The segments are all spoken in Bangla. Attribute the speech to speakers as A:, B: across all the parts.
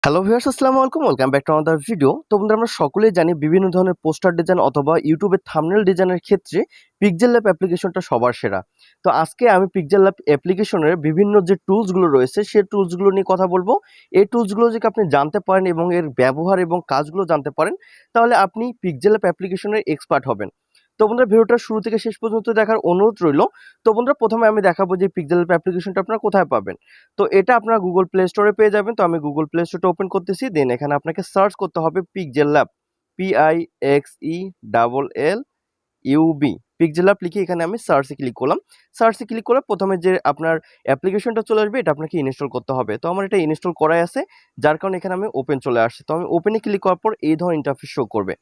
A: হ্যালো ভিউয়ার্স, আসসালামু আলাইকুম। Welcome back to another video. তো বন্ধুরা, আমরা সকলেই জানি বিভিন্ন ধরনের পোস্টার ডিজাইন অথবা ইউটিউবের থাম্বনেল ডিজাইনের ক্ষেত্রে পিক্সেলল্যাব অ্যাপ্লিকেশনটা সবার সেরা। তো আজকে আমি পিক্সেলল্যাব অ্যাপ্লিকেশনের বিভিন্ন যে টুলসগুলো রয়েছে সেই টুলসগুলো নিয়ে কথা বলবো। এই টুলসগুলো যদি আপনি জানতে পারেন এবং এর ব্যবহার এবং কাজগুলো জানতে পারেন, তাহলে আপনি পিক্সেলল্যাব অ্যাপ্লিকেশনের এক্সপার্ট হবেন। তো বন্ধুরা, ভিডিওটা শুরু থেকে শেষ পর্যন্ত দেখার অনুরোধ রইল। তো বন্ধুরা, প্রথমে আমি দেখাবো যে পিক্সেলল্যাব অ্যাপ্লিকেশনটা আপনারা কোথায় পাবেন। তো এটা আপনারা গুগল প্লে স্টোরে পেয়ে যাবেন। তো আমি গুগল প্লে স্টোরটা ওপেন করতেছি। দেন এখানে আপনাকে সার্চ করতে হবে পিক্সেলল্যাব, PIXELLUB, পিক্সেলল্যাব লিখে এখানে আমি সার্চে ক্লিক করলাম। সার্চে ক্লিক করে প্রথমে যে আপনার অ্যাপ্লিকেশনটা চলে আসবে, এটা আপনাকে ইনস্টল করতে হবে। তো আমার এটা ইনস্টল করাই আছে, যার কারণে এখানে আমি ওপেন চলে আসছে। তো আমি ওপেনে ক্লিক করার পর এই ধরনের ইন্টারফেস শো করবে।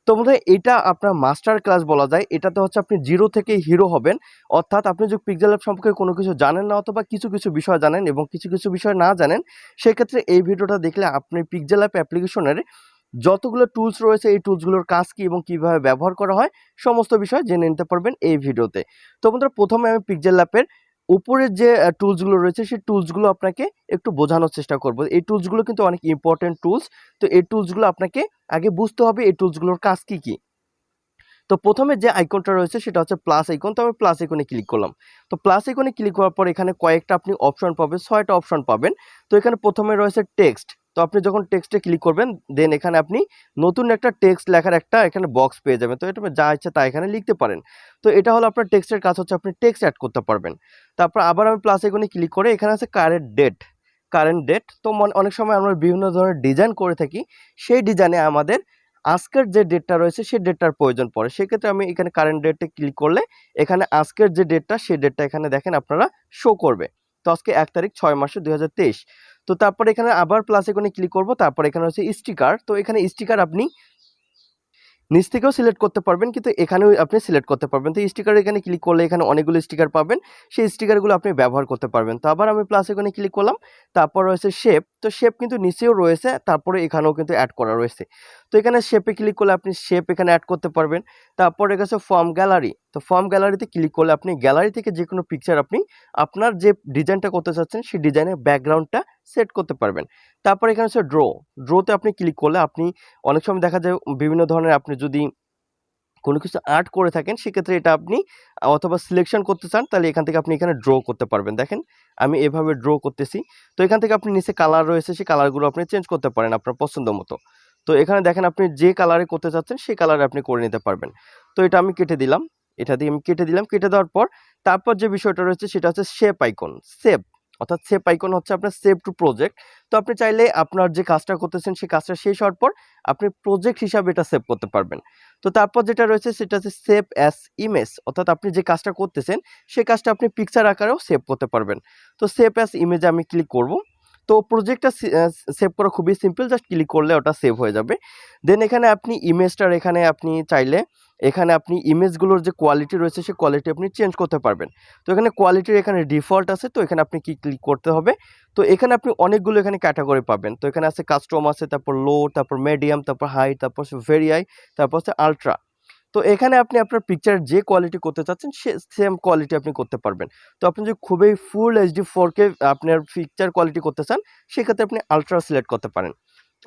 A: তো বন্ধুরা, এটা আপনার মাস্টার ক্লাস বলা যায়। এটাতে হচ্ছে আপনি জিরো থেকে হিরো হবেন। অর্থাৎ আপনি যদি পিক্সেলল্যাব সম্পর্কে কোনো কিছু জানেন না অথবা কিছু কিছু বিষয় জানেন এবং কিছু কিছু বিষয় না জানেন, সেক্ষেত্রে এই ভিডিওটা দেখলে আপনি পিক্সেলল্যাব অ্যাপ্লিকেশনের যতগুলো টুলস রয়েছে এই টুলসগুলোর কাজ কী এবং কীভাবে ব্যবহার করা হয় সমস্ত বিষয় জেনে নিতে পারবেন এই ভিডিওতে। তো বন্ধুরা, প্রথমে আমি পিক্সেলল্যাবের উপরের যে টুলসগুলো রয়েছে সেই টুলসগুলো আপনাকে একটু বোঝানোর চেষ্টা করব। এই টুলসগুলো কিন্তু অনেক ইম্পর্টেন্ট টুলস। তো এই টুলসগুলো আপনাকে আগে বুঝতে হবে এই টুলসগুলোর কাজ কী কী। তো প্রথমে যে আইকনটা রয়েছে সেটা হচ্ছে প্লাস আইকন। তো আমি প্লাস আইকনে ক্লিক করলাম। তো প্লাস আইকনে ক্লিক করার পর এখানে কয়েকটা আপনি অপশন পাবেন, ৬টা অপশন পাবেন। তো এখানে প্রথমে রয়েছে টেক্সট। তো আপনি যখন টেক্সটে ক্লিক করবেন, দেন এখানে আপনি নতুন একটা টেক্সট লেখার একটা এখানে বক্স পেয়ে যাবেন। তো এটা যা ইচ্ছা তা এখানে লিখতে পারেন। তো এটা হলো আপনার টেক্সটের কাজ, হচ্ছে আপনি টেক্সট অ্যাড করতে পারবেন। তারপর আবার আমি প্লাস আইকনে ক্লিক করে এখানে আছে কারেন্ট ডেট। তো অনেক সময় আমরা বিভিন্ন ধরনের ডিজাইন করে থাকি। সেই ডিজাইনে আমাদের আজকের যে ডেটটা রয়েছে সেই ডেটটার প্রয়োজন পড়ে। সেক্ষেত্রে আমি এখানে কারেন্ট ডেটে ক্লিক করলে এখানে আজকের যে ডেটটা সেই ডেটটা এখানে দেখেন আপনারা শো করবে। তো আজকে ১ তারিখ ৬ মাসে ২০২৩। তো তারপরে এখানে আবার প্লাস আইকনে ক্লিক করব। তারপর এখানে হচ্ছে স্টিকার। তো এখানে স্টিকার আপনি নিচ থেকেও সিলেক্ট করতে পারবেন, কিন্তু এখানেও আপনি সিলেক্ট করতে পারবেন। তো স্টিকার এখানে ক্লিক করলে এখানে অনেকগুলো স্টিকার পাবেন। সেই স্টিকারগুলো আপনি ব্যবহার করতে পারবেন। তো আবার আমি প্লাস আইকনে ক্লিক করলাম। তারপর রয়েছে শেপ। তো শেপ কিন্তু নিচেও রয়েছে, তারপরে এখানেও কিন্তু অ্যাড করা রয়েছে। তো এখানে শেপে ক্লিক করলে আপনি শেপ এখানে অ্যাড করতে পারবেন। তারপরে গেছে ফর্ম গ্যালারি। তো ফর্ম গ্যালারিতে ক্লিক করলে আপনি গ্যালারি থেকে যে কোনো পিকচার আপনি আপনার যে ডিজাইনটা করতে চাচ্ছেন সেই ডিজাইনের ব্যাকগ্রাউন্ডটা সেট করতে পারবেন। তারপর এখানে হচ্ছে ড্রতে আপনি ক্লিক করলে আপনি অনেক সময় দেখা যায় বিভিন্ন ধরনের আপনি যদি কোনো কিছু আর্ট করে থাকেন, সেক্ষেত্রে এটা আপনি অথবা সিলেকশন করতে চান, তাহলে এখান থেকে আপনি এখানে ড্র করতে পারবেন। দেখেন আমি এভাবে ড্র করতেছি। তো এখান থেকে আপনি নিচে কালার রয়েছে, সেই কালারগুলো আপনি চেঞ্জ করতে পারেন আপনার পছন্দ মতো। তো এখানে দেখেন আপনি যে কালারে করতে চাচ্ছেন সেই কালারে আপনি করে নিতে পারবেন। তো এটা আমি কেটে দিলাম। এটা দিয়ে আমি কেটে দিলাম। কেটে দেওয়ার পর তারপর যে বিষয়টা রয়েছে সেটা হচ্ছে শেপ আইকন। অর্থাৎ শেপ আইকন হচ্ছে আপনার সেভ টু প্রজেক্ট। তো আপনি চাইলে আপনার যে কাজটা করতেছেন সেই কাজটা শেষ হওয়ার পর আপনি প্রজেক্ট হিসাবে এটা সেভ করতে পারবেন। তো তারপর যেটা রয়েছে সেটা হচ্ছে সেভ অ্যাজ ইমেজ। অর্থাৎ আপনি যে কাজটা করতেছেন সেই কাজটা আপনি পিকচার আকারেও সেভ করতে পারবেন। তো সেভ অ্যাজ ইমেজে আমি ক্লিক করব। তো প্রজেক্টটা সেভ করা খুবই সিম্পল, জাস্ট ক্লিক করলে ওটা সেভ হয়ে যাবে। দেন এখানে আপনি ইমেজটার এখানে আপনি চাইলে এখানে আপনি ইমেজগুলোর যে কোয়ালিটি রয়েছে সেই কোয়ালিটি আপনি চেঞ্জ করতে পারবেন। তো এখানে কোয়ালিটির এখানে ডিফল্ট আছে, তো এখানে আপনি কি ক্লিক করতে হবে। তো এখানে আপনি অনেকগুলো এখানে ক্যাটাগরি পাবেন। তো এখানে আছে কাস্টম আছে, তারপর লো, তারপর মিডিয়াম, তারপর হাই, তারপর হচ্ছে ভেরি হাই, তারপর হচ্ছে আল্ট্রা। তো এখানে আপনি আপনার পিকচার যে কোয়ালিটি করতে চাচ্ছেন সেম কোয়ালিটি আপনি করতে পারবেন। তো আপনি যদি খুবই ফুল এইচডি 4K আপনার পিকচার কোয়ালিটি করতে চান, সেক্ষেত্রে আপনি আল্ট্রা সিলেক্ট করতে পারেন।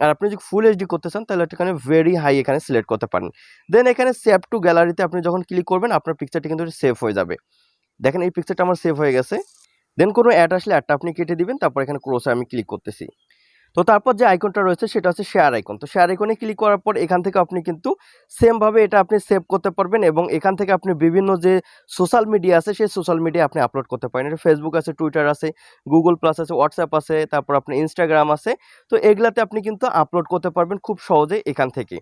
A: আর আপনি যদি ফুল এইচডি করতে চান তাহলে এখানে ভেরি হাই এখানে সিলেক্ট করতে পারেন। দেন এখানে সেভ টু গ্যালারিতে আপনি যখন ক্লিক করবেন আপনার পিকচারটি কিন্তু সেভ হয়ে যাবে। দেখেন এই পিকচারটা আমার সেভ হয়ে গেছে। দেন কোনো অ্যাড আসলে অ্যাডটা আপনি কেটে দিবেন। তারপর এখানে ক্রসে আমি ক্লিক করতেছি। তো তারপর যে আইকনটা রয়েছে সেটা হচ্ছে শেয়ার আইকন। তো শেয়ার আইকনে ক্লিক করার পর এখান থেকে আপনি কিন্তু সেমভাবে এটা আপনি সেভ করতে পারবেন এবং এখান থেকে আপনি বিভিন্ন যে সোশ্যাল মিডিয়া আছে সেই সোশ্যাল মিডিয়া আপনি আপলোড করতে পারেন। এটা ফেসবুক আছে, টুইটার আছে, গুগল প্লাস আছে, হোয়াটসঅ্যাপ আছে, তারপর আপনার ইনস্টাগ্রাম আছে। তো এগুলাতে আপনি কিন্তু আপলোড করতে পারবেন খুব সহজেই এখান থেকে।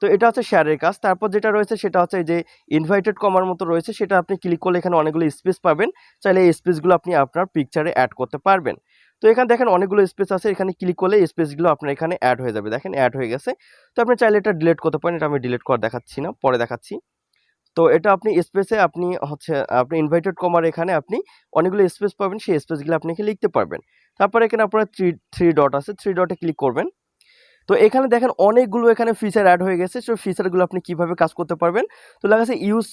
A: তো এটা হচ্ছে শেয়ারের কাজ। তারপর যেটা রয়েছে সেটা হচ্ছে এই যে ইনভাইটেড কমার মতো রয়েছে, সেটা আপনি ক্লিক করলে এখানে অনেকগুলো স্পেস পাবেন। চাইলে এই স্পেসগুলো আপনি আপনার পিকচারে অ্যাড করতে পারবেন। তো এখানে দেখেন অনেকগুলো স্পেস আছে, এখানে ক্লিক করলে স্পেসগুলো আপনার এখানে অ্যাড হয়ে যাবে। দেখেন অ্যাড হয়ে গেছে। তো আপনি চাইলে এটা ডিলিট করতে পারেন। এটা আমি ডিলিট করে দেখাচ্ছি না, পরে দেখাচ্ছি। তো এটা আপনি স্পেসে আপনি হচ্ছে আপনি ইনভাইটেড কমার এখানে আপনি অনেকগুলো স্পেস পাবেন, সেই স্পেসগুলো আপনি এখানে লিখতে পারবেন। তারপরে এখানে আপনার থ্রি ডট আছে, থ্রি ডটে ক্লিক করবেন। তো এখানে দেখেন অনেকগুলো এখানে ফিচার অ্যাড হয়ে গেছে। সো ফিচারগুলো আপনি কিভাবে কাজ করতে পারবেন, তো লেখা আছে ইউজ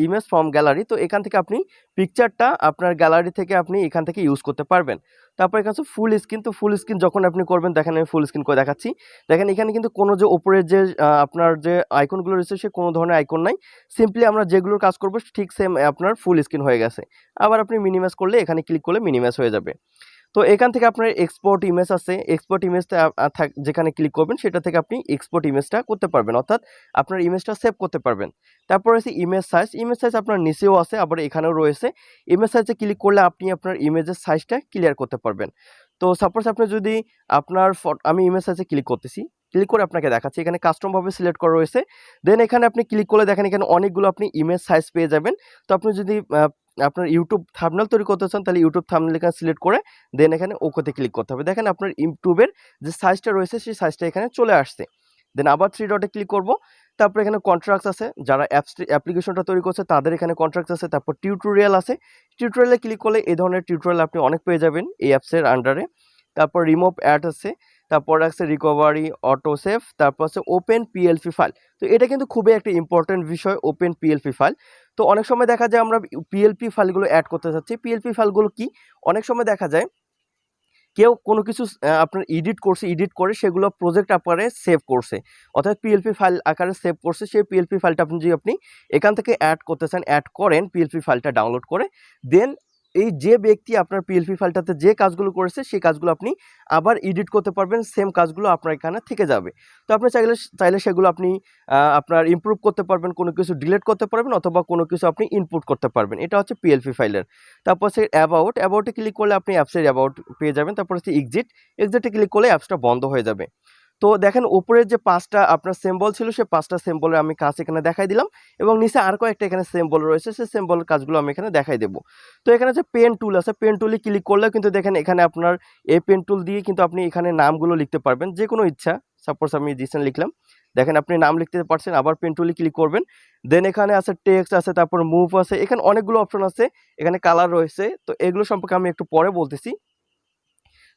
A: ইমেজ ফ্রম গ্যালারি। তো এখান থেকে আপনি পিকচারটা আপনার গ্যালারি থেকে আপনি এখান থেকে ইউজ করতে পারবেন। তারপর এখানে হচ্ছে ফুল স্ক্রিন। তো ফুল স্ক্রিন যখন আপনি করবেন, দেখেন আমি ফুল স্ক্রিন করে দেখাচ্ছি। দেখেন এখানে কিন্তু কোনো যে উপরের যে আপনার যে আইকনগুলো রয়েছে সে কোনো ধরনের আইকন নাই। সিম্পলি আমরা যেগুলোর কাজ করব ঠিক সেম আপনার ফুল স্ক্রিন হয়ে গেছে। আবার আপনি মিনিমাইজ করলে এখানে ক্লিক করলে মিনিমাইজ হয়ে যাবে। তো এখান থেকে আপনার এক্সপোর্ট ইমেজ আছে, এক্সপোর্ট ইমেজটা যেখানে ক্লিক করবেন সেটা থেকে আপনি এক্সপোর্ট ইমেজটা করতে পারবেন, অর্থাৎ আপনার ইমেজটা সেভ করতে পারবেন। তারপর আছে ইমেজ সাইজ। ইমেজ সাইজ আপনার নিচেও আছে, আবার এখানেও রয়েছে। ইমেজ সাইজে ক্লিক করলে আপনি আপনার ইমেজের সাইজটা ক্লিয়ার করতে পারবেন। তো সাপোজ আপনি যদি আপনার আমি ইমেজ সাইজে ক্লিক করতেছি, ক্লিক করে আপনাকে দেখাচ্ছি। এখানে কাস্টমভাবে সিলেক্ট করা রয়েছে। দেন এখানে আপনি ক্লিক করলে দেখেন এখানে অনেকগুলো আপনি ইমেজ সাইজ পেয়ে যাবেন। তো আপনি যদি আপনার ইউটিউব থাম্বনেল তৈরি করতে চান তাহলে ইউটিউব থাম্বনেল এখানে সিলেক্ট করে দেন এখানে ওকেতে ক্লিক করতে হবে। দেখেন আপনার ইউটিউবের যে সাইজটা রয়েছে সেই সাইজটা এখানে চলে আসছে। দেন আবার 3 ডটে ক্লিক করব। তারপর এখানে কন্ট্রাক্টস আছে, যারা অ্যাপ্লিকেশনটা তৈরি করছে তাদের এখানে কন্ট্রাক্টস আছে। তারপর টিউটোরিয়াল আছে, টিউটোরিয়ালে ক্লিক করলে এই ধরনের টিউটোরিয়াল আপনি অনেক পেয়ে যাবেন এই অ্যাপসের আন্ডারে। তারপর রিমুভ অ্যাড আছে, তারপর আছে রিকভারি, অটো সেভ, তারপর আছে ওপেন পিএলপি ফাইল। তো এটা কিন্তু খুবই একটা ইম্পর্টেন্ট বিষয়, ওপেন পিএলপি ফাইল। তো অনেক সময় দেখা যায় আমরা পিএলপি ফাইলগুলো অ্যাড করতে চাচ্ছি। পিএলপি ফাইলগুলো কি, অনেক সময় দেখা যায় কেউ কোনো কিছু আপনার এডিট করে সেগুলো প্রজেক্ট আকারে সেভ করছে, অর্থাৎ পিএলপি ফাইল আকারে সেভ করছে। সেই পিএলপি ফাইলটা আপনি এখান থেকে অ্যাড করতে চান, অ্যাড করেন পিএলপি ফাইলটা ডাউনলোড করে। দেন এই যে ব্যক্তি আপনার পিএলপি ফাইলটাতে যে কাজগুলো করেছে সেই কাজগুলো আপনি আবার এডিট করতে পারবেন, সেম কাজগুলো আপনার এখানে থেকে যাবে। তো আপনি চাইলে সেগুলো আপনি আপনার ইমপ্রুভ করতে পারবেন, কোনো কিছু ডিলিট করতে পারবেন, অথবা কোনো কিছু আপনি ইনপুট করতে পারবেন। এটা হচ্ছে পিএলপি ফাইলের। তারপর হচ্ছে অ্যাবাউটে ক্লিক করলে আপনি অ্যাপসের অ্যাবাউট পেয়ে যাবেন। তারপর হচ্ছে এক্সিটে ক্লিক করলে অ্যাপসটা বন্ধ হয়ে যাবে। তো দেখেন উপরের যে 5টা আপনার সিম্বল ছিল সেই 5টা সিম্বলের আমি কাজ এখানে দেখাই দিলাম, এবং নিচে আর কয়েকটা এখানে সিম্বল রয়েছে, সেই সিম্বলের কাজগুলো আমি এখানে দেখাই দেবো। তো এখানে যে পেন টুল আছে, পেন টুলে ক্লিক করলে কিন্তু দেখেন এখানে আপনার এই পেন টুল দিয়ে কিন্তু আপনি এখানে নামগুলো লিখতে পারবেন, যে কোনো ইচ্ছা। সাপোজ আমি জিসেন লিখলাম, দেখেন আপনি নাম লিখতে পারছেন। আবার পেন টুলে ক্লিক করবেন, দেন এখানে আছে টেক্সট আছে, তারপর মুভ আছে, এখানে অনেকগুলো অপশন আছে, এখানে কালার রয়েছে। তো এগুলো সম্পর্কে আমি একটু পরে বলতেছি।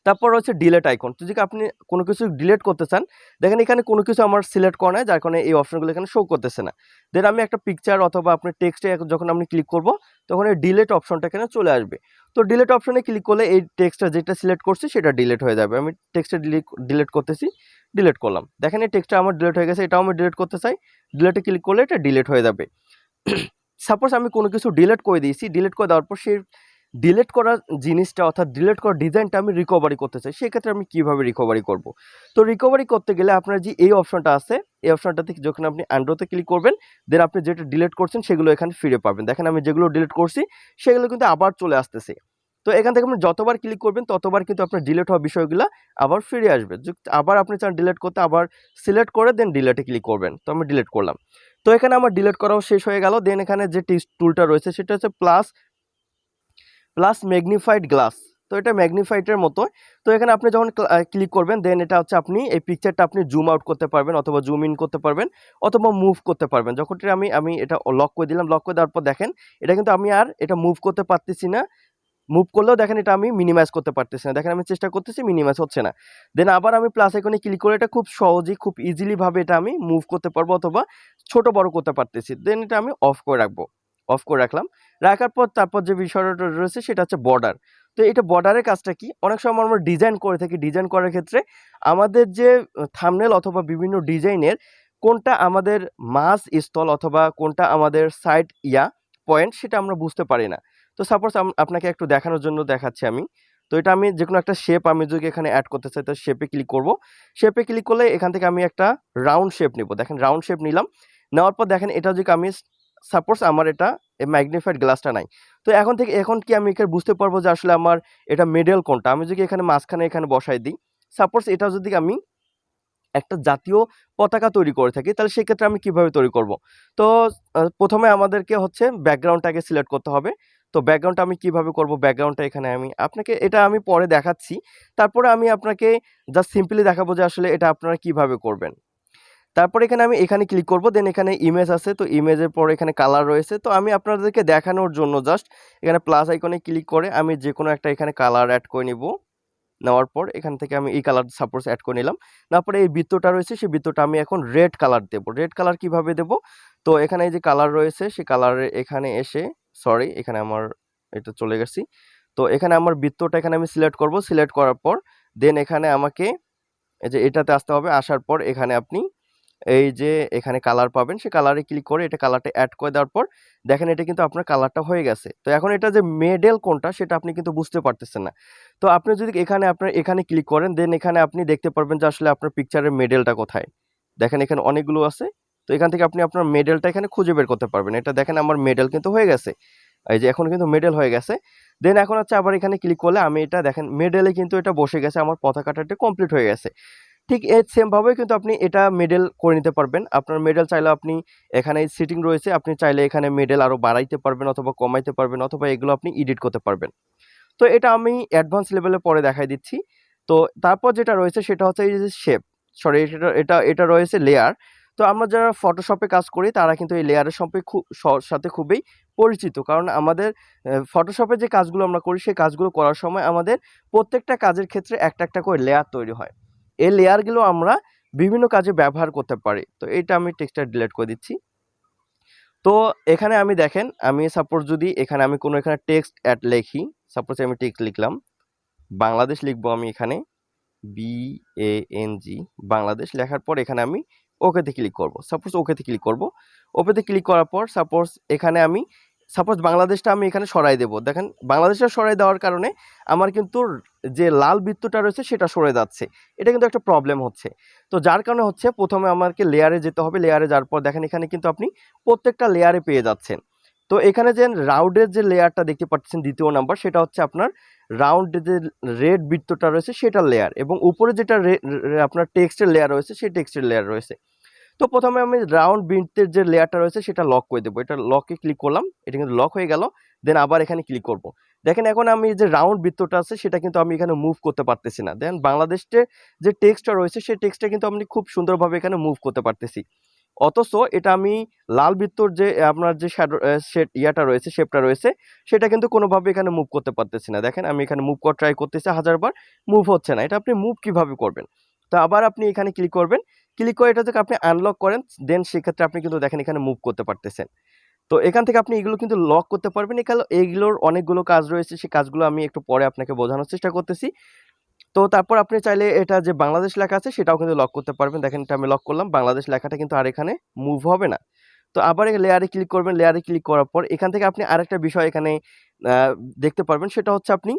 A: তারপর হচ্ছে ডিলেট আইকন। তো যদি আপনি কোনো কিছু ডিলেট করতে চান, দেখেন এখানে কোনো কিছু আমার সিলেক্ট করা নাই, যার কারণে এই অপশনগুলো এখানে শো করতেছে না। দেন আমি একটা পিকচার অথবা আপনার টেক্সটে যখন আপনি ক্লিক করব তখন এই ডিলেট অপশনটা এখানে চলে আসবে। তো ডিলেট অপশনে ক্লিক করলে এই টেক্সটটা যেটা সিলেক্ট করছি সেটা ডিলেট হয়ে যাবে। আমি টেক্সটটা ডিলেট করতেছি, ডিলেট করলাম। দেখেন এই টেক্সটটা আমার ডিলেট হয়ে গেছে, এটাও আমি ডিলেট করতে চাই, ডিলেটে ক্লিক করলে এটা ডিলেট হয়ে যাবে। সাপোজ আমি কোনো কিছু ডিলেট করে দিয়েছি, ডিলেট করে দেওয়ার পর সেই ডিলেট করা জিনিসটা অর্থাৎ ডিলেট করা ডিজাইনটা আমি রিকভারি করতে চাই, সেক্ষেত্রে আমি কীভাবে রিকভারি করব। তো রিকভারি করতে গেলে আপনার যে এই অপশনটা আছে, এই অপশনটাতে যখন আপনি আন্ড্রোতে ক্লিক করবেন, দেন আপনি যেটা ডিলেট করছেন সেগুলো এখানে ফিরে পাবেন। দেখেন আমি যেগুলো ডিলেট করছি সেগুলো কিন্তু আবার চলে আসতেছে। তো এখান থেকে আপনি যতবার ক্লিক করবেন ততবার কিন্তু আপনার ডিলেট হওয়া বিষয়গুলো আবার ফিরে আসবে। আবার আপনি চান ডিলেট করতে, আবার সিলেক্ট করে দেন ডিলেটে ক্লিক করবেন। তো আমি ডিলেট করলাম। তো এখানে আমার ডিলেট করাও শেষ হয়ে গেল। দেন এখানে যে টেক্সট টুলটা রয়েছে সেটা হচ্ছে প্লাস ম্যাগনিফাইড গ্লাস। তো এটা ম্যাগনিফাইডের মতো। তো এখানে আপনি যখন ক্লিক করবেন দেন এটা হচ্ছে আপনি এই পিকচারটা আপনি জুম আউট করতে পারবেন, অথবা জুম ইন করতে পারবেন, অথবা মুভ করতে পারবেন। যখন আমি এটা লক করে দিলাম, লক করে দেওয়ার পর দেখেন এটা কিন্তু আমি আর এটা মুভ করতে পারতেছি না। মুভ করলেও দেখেন এটা আমি মিনিমাইজ করতে পারতেছি না। দেখেন আমি চেষ্টা করতেছি, মিনিমাইজ হচ্ছে না। দেন আবার আমি প্লাস আইকনে ক্লিক করে এটা খুব সহজেই খুব ইজিলি ভাবে এটা আমি মুভ করতে পারবো, অথবা ছোট বড় করতে পারতেছি। দেন এটা আমি অফ করে রাখবো, অফ করে রাখলাম। রাখার পর তারপর যে বিষয়টা রয়েছে সেটা হচ্ছে বর্ডার। তো এটা বর্ডারের কাজটা কি, অনেক সময় আমরা ডিজাইন করে থাকি, ডিজাইন করার ক্ষেত্রে আমাদের যে থাম্বনেল অথবা বিভিন্ন ডিজাইনের কোনটা আমাদের মাঝ স্থল অথবা কোনটা আমাদের সাইড পয়েন্ট সেটা আমরা বুঝতে পারি না। তো সাপোজ আপনাকে একটু দেখানোর জন্য দেখাচ্ছি আমি। তো এটা আমি যে কোনো একটা শেপ আমি যদি এখানে অ্যাড করতে চাই, তো শেপে ক্লিক করব। শেপে ক্লিক করলে এখান থেকে আমি একটা রাউন্ড শেপ নিব। দেখেন রাউন্ড শেপ নিলাম, নেওয়ার পর দেখেন এটা যদি আমি সাপোজ আমার এটা ম্যাগনিফাইড গ্লাসটা নাই, তো এখন কি আমি এখানে বুঝতে পারবো যে আসলে আমার এটা মিডল কোনটা। আমি যদি এখানে মাঝখানে এখানে বসাই দিই, সাপোজ এটা যদি আমি একটা জাতীয় পতাকা তৈরি করে থাকি, তাহলে সেক্ষেত্রে আমি কিভাবে তৈরি করব। তো প্রথমে আমাদেরকে হচ্ছে ব্যাকগ্রাউন্ডটাকে সিলেক্ট করতে হবে। তো ব্যাকগ্রাউন্ডটা আমি কিভাবে করব, ব্যাকগ্রাউন্ডটা এখানে এটা আমি পরে দেখাচ্ছি। তারপরে আমি আপনাকে জাস্ট সিম্পলি দেখাবো যে আসলে এটা আপনারা কিভাবে করবেন। তারপর এখানে ক্লিক করব। দেন এখানে ইমেজ আছে, তো ইমেজের পরে এখানে কালার রয়েছে। তো আমি আপনাদেরকে দেখানোর জন্য জাস্ট এখানে প্লাস আইকনে ক্লিক করে আমি যে কোনো একটা এখানে কালার অ্যাড করে নিব। নেওয়ার পর এখান থেকে আমি এই কালার সাপোজ অ্যাড করে নিলাম। তারপরে এই বৃত্তটা রয়েছে সেই বৃত্তটা আমি এখন রেড কালার দেব। রেড কালার কিভাবে দেব? তো এখানে এই যে কালার রয়েছে সেই কালারে এখানে এসে সরি এখানে আমার এটা চলে গেছি। তো এখানে আমার বৃত্তটা এখানে আমি সিলেক্ট করব। সিলেক্ট করার পর দেন এখানে আমাকে এই যে এটাতে আসতে হবে। আসার পর এখানে আপনি এই যে এখানে কালার পাবেন, সেই কালারে ক্লিক করে এটা কালারটা অ্যাড করে দেওয়ার পর দেখেন এটা কিন্তু আপনার কালারটা হয়ে গেছে। তো এখন এটা যে মেডেল কোনটা সেটা আপনি কিন্তু বুঝতে পারতেছেন না। তো আপনি যদি এখানে ক্লিক করেন দেন এখানে আপনি দেখতে পারবেন যে আসলে আপনার পিকচারের মেডেলটা কোথায়। দেখেন এখানে অনেকগুলো আছে। তো এখান থেকে আপনি আপনার মেডেলটা এখানে খুঁজে বের করতে পারবেন। এটা দেখেন আমার মেডেল কিন্তু হয়ে গেছে। এই যে এখন কিন্তু মেডেল হয়ে গেছে। দেন এখন হচ্ছে আবার এখানে ক্লিক করলে আমি এটা দেখেন মেডেলে কিন্তু এটা বসে গেছে, আমার পতাকাটা কমপ্লিট হয়ে গেছে। ঠিক এই সেম ভাবেই কিন্তু আপনি এটা মেডেল করে নিতে পারবেন। আপনার মেডেল চাইলে আপনি এখানে সিটিং রয়েছে, আপনি চাইলে এখানে মেডেল আরো বাড়াইতে পারবেন অথবা কমাইতে পারবেন অথবা এগুলো আপনি এডিট করতে পারবেন। তো এটা আমি অ্যাডভান্স লেভেলে পরে দেখাই দিচ্ছি। তো তারপর যেটা রয়েছে সেটা হচ্ছে এই যে শেপ, সরি এটা রয়েছে লেয়ার। তো আমরা যারা ফটোশপে কাজ করি তারা কিন্তু এই লেয়ারের সাথে খুবই পরিচিত, কারণ আমাদের ফটোশপে যে কাজগুলো আমরা করি সেই কাজগুলো করার সময় আমাদের প্রত্যেকটা কাজের ক্ষেত্রে একটা একটা করে লেয়ার তৈরি হয়। এই লেয়ারগুলো আমরা বিভিন্ন কাজে ব্যবহার করতে পারি। তো এটা আমি টেক্সটটা ডিলিট করে দিচ্ছি। তো এখানে আমি দেখেন আমি সাপোজ যদি এখানে আমি কোনো এখানে টেক্সট অ্যাড লিখি, সাপোজ আমি টেক্সট লিখলাম বাংলাদেশ লিখবো আমি এখানে BANG বাংলাদেশ লেখার পর এখানে আমি ওকেতে ক্লিক করব। সাপোজ ওকেতে ক্লিক করব। ওকেতে ক্লিক করার পর সাপোজ এখানে আমি বাংলাদেশটা আমি এখানে সরাই দেব। দেখেন বাংলাদেশটা সরাই দেওয়ার কারণে আমার কিন্তু যে লাল বৃত্তটা রয়েছে সেটা সরে যাচ্ছে। এটা কিন্তু একটা প্রবলেম হচ্ছে। তো যার কারণে হচ্ছে প্রথমে আমাকে লেয়ারে যেতে হবে। লেয়ারে যাওয়ার পর দেখেন এখানে কিন্তু আপনি প্রত্যেকটা লেয়ারে পেয়ে যাচ্ছেন। তো এখানে যে রাউন্ডের যে লেয়ারটা দেখতে পাচ্ছেন দ্বিতীয় নাম্বার, সেটা হচ্ছে আপনার রাউন্ড যে রেড বৃত্তটা রয়েছে সেটার লেয়ার, এবং উপরে যেটা আপনার টেক্সটের লেয়ার রয়েছে সেই টেক্সটের লেয়ার রয়েছে। তো প্রথমে আমি রাউন্ড বৃত্তের যে লেয়ারটা রয়েছে সেটা লক করে দেবো। এটা লকে ক্লিক করলাম, এটা কিন্তু লক হয়ে গেল। দেন আবার এখানে ক্লিক করব। দেখেন এখন আমি যে রাউন্ড বৃত্তটা আছে সেটা কিন্তু আমি এখানে মুভ করতে পারতেছি না। দেন বাংলাদেশের যে টেক্সটটা রয়েছে সেই টেক্সটটা কিন্তু আমি খুব সুন্দরভাবে এখানে মুভ করতে পারতেছি। অথচ এটা আমি লাল বৃত্তর যে আপনার যে শ্যাডো ইয়াটা রয়েছে, শেপটা রয়েছে, সেটা কিন্তু কোনোভাবে এখানে মুভ করতে পারতেছি না। দেখেন আমি এখানে মুভ করার ট্রাই করতেছি হাজারবার, মুভ হচ্ছে না। এটা আপনি মুভ কিভাবে করবেন? তো আবার আপনি এখানে ক্লিক করবেন। ক্লিক করে এটা যদি আপনি আনলক করেন দেন সেক্ষেত্রে আপনি কিন্তু দেখেন এখানে মুভ করতে পারতেছেন। তো এখান থেকে আপনি এগুলো কিন্তু লক করতে পারবেন। এইগুলোর অনেকগুলো কাজ রয়েছে, সেই কাজগুলো আমি একটু পরে আপনাকে বোঝানোর চেষ্টা করতেছি। তো তারপর আপনি চাইলে এটা যে বাংলাদেশ লেখা আছে সেটাও কিন্তু লক করতে পারবেন। দেখেন এটা আমি লক করলাম, বাংলাদেশ লেখাটা কিন্তু আর এখানে মুভ হবে না। তো আবার লেয়ারে ক্লিক করবেন। লেয়ারে ক্লিক করার পর এখান থেকে আপনি আরেকটা বিষয় এখানে দেখতে পারবেন, সেটা হচ্ছে আপনি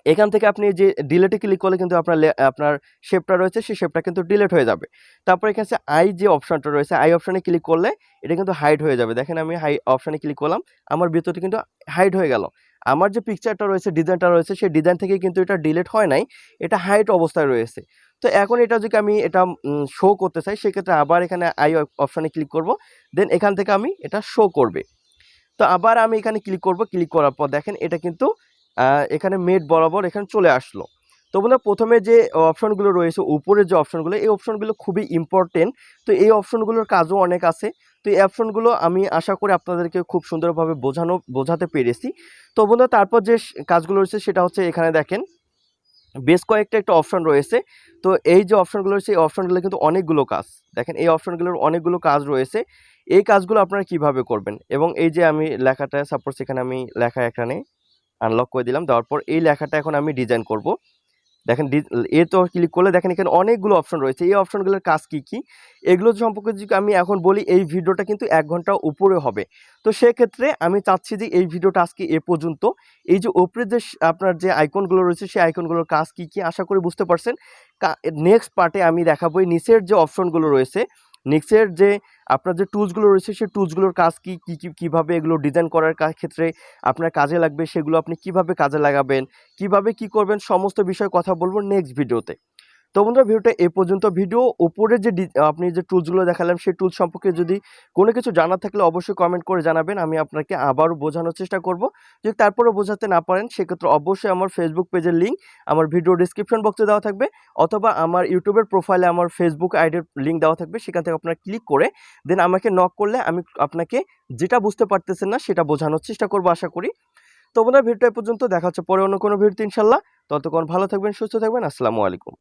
A: এখান থেকে আপনি যে ডিলেটে ক্লিক করলে কিন্তু আপনার শেপটা রয়েছে সেই শেপটা কিন্তু ডিলিট হয়ে যাবে। তারপর এখানে আই যে অপশনটা রয়েছে, আই অপশনে ক্লিক করলে এটা কিন্তু হাইড হয়ে যাবে। দেখেন আমি হাই অপশনে ক্লিক করলাম, আমার ভিতরটা কিন্তু হাইড হয়ে গেল। আমার যে পিকচারটা রয়েছে, ডিজাইনটা রয়েছে, সেই ডিজাইন থেকে কিন্তু এটা ডিলিট হয় নাই, এটা হাইড অবস্থায় রয়েছে। তো এখন এটা যদি আমি এটা শো করতে চাই সেক্ষেত্রে আবার এখানে আই অপশনে ক্লিক করব। দেন এখান থেকে আমি এটা শো করবে। তো আবার আমি এখানে ক্লিক করব। ক্লিক করার পর দেখেন এটা কিন্তু এখানে মেড বরাবর এখানে চলে আসলো। তো বন্ধুরা প্রথমে যে অপশনগুলো রয়েছে উপরের যে অপশনগুলো, এই অপশনগুলো খুবই ইম্পর্টেন্ট। তো এই অপশনগুলোর কাজও অনেক আছে। তো এই অপশনগুলো আমি আশা করি আপনাদেরকে খুব সুন্দরভাবে বোঝাতে পেরেছি। তো বন্ধুরা তারপর যে কাজগুলো রয়েছে সেটা হচ্ছে এখানে দেখেন বেশ একটা অপশন রয়েছে। তো এই যে অপশনগুলো রয়েছে এই অপশনগুলো কিন্তু অনেকগুলো কাজ। দেখেন এই অপশনগুলোর অনেকগুলো কাজ রয়েছে। এই কাজগুলো আপনারা কিভাবে করবেন, এবং এই যে আমি লেখাটা সাপোজ এখানে আমি লেখা এখানে আনলক করে দিলাম। দেওয়ার পর এই লেখাটা এখন আমি ডিজাইন করব। দেখেন তো ক্লিক করলে দেখেন এখানে অনেকগুলো অপশন রয়েছে। এই অপশনগুলোর কাজ কি কি এগুলো সম্পর্কে যদি আমি এখন বলি এই ভিডিওটা কিন্তু 1 ঘন্টা উপরে হবে। তো সেক্ষেত্রে আমি চাচ্ছি যে এই ভিডিওটা আজকে এ পর্যন্ত। এই যে উপরে যে আপনার যে আইকনগুলো রয়েছে সেই আইকনগুলোর কাজ কি কি আশা করি বুঝতে পারছেন। নেক্সট পার্টে আমি দেখাবো এই নিচের যে অপশনগুলো রয়েছে, নিচের যে আপনার যে টুলসগুলো রয়েছে সেই টুলসগুলোর কাজ কি কিভাবে এগুলো ডিজাইন করার ক্ষেত্রে আপনার কাজে লাগবে, সেগুলো আপনি কিভাবে কাজে লাগাবেন, কিভাবে কি করবেন, সমস্ত বিষয়ে কথা বলবো নেক্সট ভিডিওতে। তো বন্ধুরা ভিডিওটা এ পর্যন্ত। ভিডিও উপরে যে আপনি যে টুলসগুলো দেখালাম সেই টুলস সম্পর্কে যদি কোনো কিছু জানার থাকলে অবশ্যই কমেন্ট করে জানাবেন, আমি আপনাকে আবারও বোঝানোর চেষ্টা করব। যদি তারপরেও বোঝাতে না পারেন সেক্ষেত্রে অবশ্যই আমার ফেসবুক পেজের লিঙ্ক আমার ভিডিও ডিসক্রিপশন বক্সে দেওয়া থাকবে, অথবা আমার ইউটিউবের প্রোফাইলে আমার ফেসবুক আইডির লিঙ্ক দেওয়া থাকবে, সেখান থেকে আপনারা ক্লিক করে দেন আমাকে নক করলে আমি আপনাকে যেটা বুঝতে পারতেছেন না সেটা বোঝানোর চেষ্টা করবো আশা করি। তো বন্ধুরা ভিডিওটা এ পর্যন্ত, দেখা হচ্ছে পরে অন্য কোনো ভিডিওতে ইনশাল্লাহ। ততক্ষণ ভালো থাকবেন, সুস্থ থাকবেন। আসসালামু আলাইকুম।